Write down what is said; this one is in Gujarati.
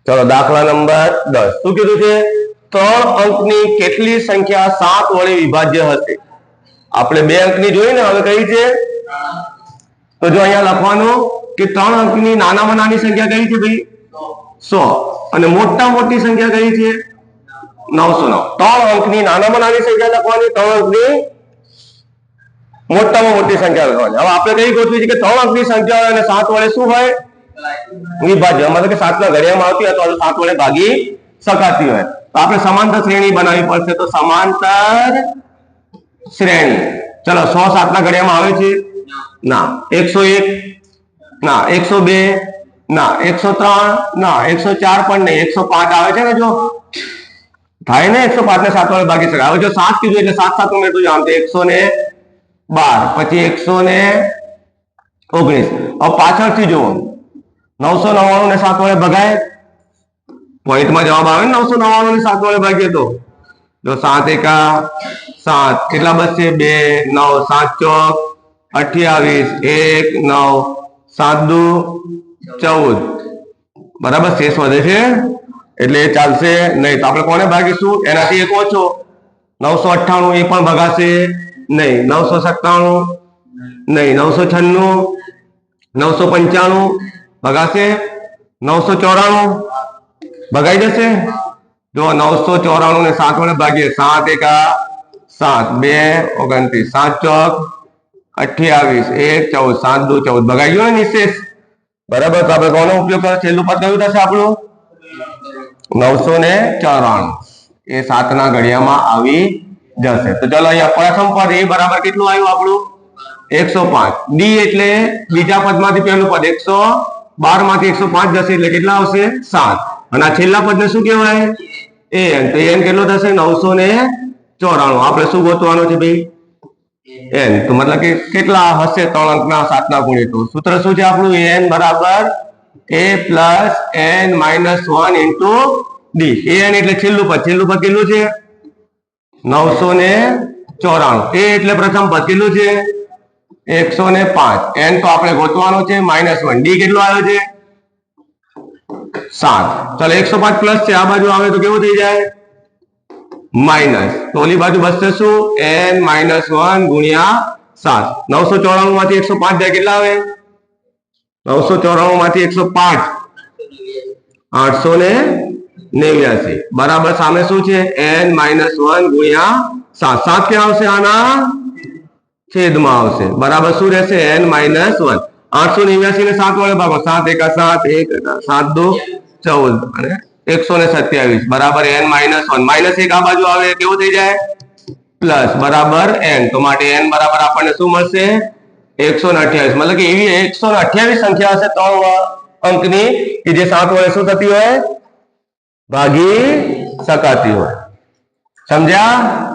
चलो दाखला नंबर 10 શું કીધું છે 3 અંકની કેટલી સંખ્યા 7 વડે વિભાજ્ય હશે આપણે 2 અંકની જોઈ ને હવે કઈ છે તો જો અહીંયા લખવાનું કે 3 અંકની નાનામાં નાની સંખ્યા કઈ છે ભાઈ 100 અને મોટામાં મોટી સંખ્યા કઈ છે 909 3 અંકની નાનામાં નાની સંખ્યા લખવાની 3 અંકની મોટામાં મોટી સંખ્યા લખવાની હવે આપણે કઈ ગોઠવી છે કે 3 અંકની સંખ્યા હોય અને 7 વડે શું હોય વિભાજ્ય मतलब કે 7 ના ઘડિયામાં આવતી હોય તો 7 વડે ભાગી શકાતી હોય તો આપણે સમાંતર શ્રેણી બનાવવી પડશે તો સમાંતર શ્રેણી ચલો 100 7 ના ઘડિયામાં આવે છે ના 101 ના 102 ના 103 ના 104 પણ નહીં 105 આવે છે ને જો થાય ને 105 ને 7 વડે ભાગી શકાય હવે જો 7 કીધું એટલે 7 7 ઉમેરતું જાવ તો 112 પછી 119 હવે પાછળથી જુઓ 999 ને 7 વડે ભગાય પોઈન્ટ માં જવાબ આવે ને 999 ને 7 વડે ભાગીએ તો જો 7 એકા 7 કેટલા બચશે 2 9 7 ચોક 28 1 9 7 દુ 14 બરાબર શેષ વધે છે એટલે એ ચાલશે નહીં તો આપણે કોને ભાગીશું એનાથી એક ઓછો 998 એ પણ ભગાશે નહીં 997 નહીં 996 995 ભગાશે 994 ભગાઈ જશે જો 994 ને 7 વડે ભાગીએ 7 એકા 7 2 29 7 ચોક 28 1 14 7 દુ 14 ભગાઈ ગયો ને નિશેષ બરાબર તો આપણે કોનો ઉપયોગ કરો છેલ્લું પદ કયું થશે આપણું 994 એ 7 ના ઘડિયામાં આવી જશે તો ચલો અહીંયા પ્રથમ પદ એ બરાબર કેટલું આવ્યું આપણું 105 ડી એટલે બીજા પદમાંથી પહેલું પદ 112 માંથી 105 જશે એટલે કેટલા આવશે 7 અને આ છેલ્લા પદને શું કહેવાય એન તો એન કેટલો થશે 994 આપણે શું ગોતવાનું છે ભાઈ એન તો મતલબ કે કેટલા હશે 3 અંકના 7 ના ગુણિતો સૂત્ર શું છે આપણું એન બરાબર a plus n minus 1 into d n એટલે છેલ્લું પદ કેટલું છે 994 એ એટલે પ્રથમ પદ કેટલું છે 105 n તો આપણે ગોતવાનું છે -1 ડી કેટલો આવ્યો છે 7 ચાલો 105 પ્લસ છે આ બાજુ આવે તો કેવું થઈ જાય માઇનસ તો ઓલી બાજુ બચશે શું n -1 ગુણ્યા 7 994 માંથી 105 જાય કેટલા આવે 994 માંથી 105 889 બરાબર સામે શું છે n -1 ગુણ્યા 7 7 ક્યાં આવશે આના છેદમાં આવશે બરાબર શું રહેશે n -1 889 ને 7 વડે ભાગો 7 એકા 7 1 7 2 14 અને 127 બરાબર n -1 -1 આ બાજુ આવે કેવું થઈ જાય પ્લસ બરાબર n તો માટે n બરાબર આપણને શું મળશે 128 मतलब કે એવી 128 સંખ્યા હશે 3 અંકની કે જે 7 વડે શું થતી હોય ભાગી શકાતી હોય સમજ્યા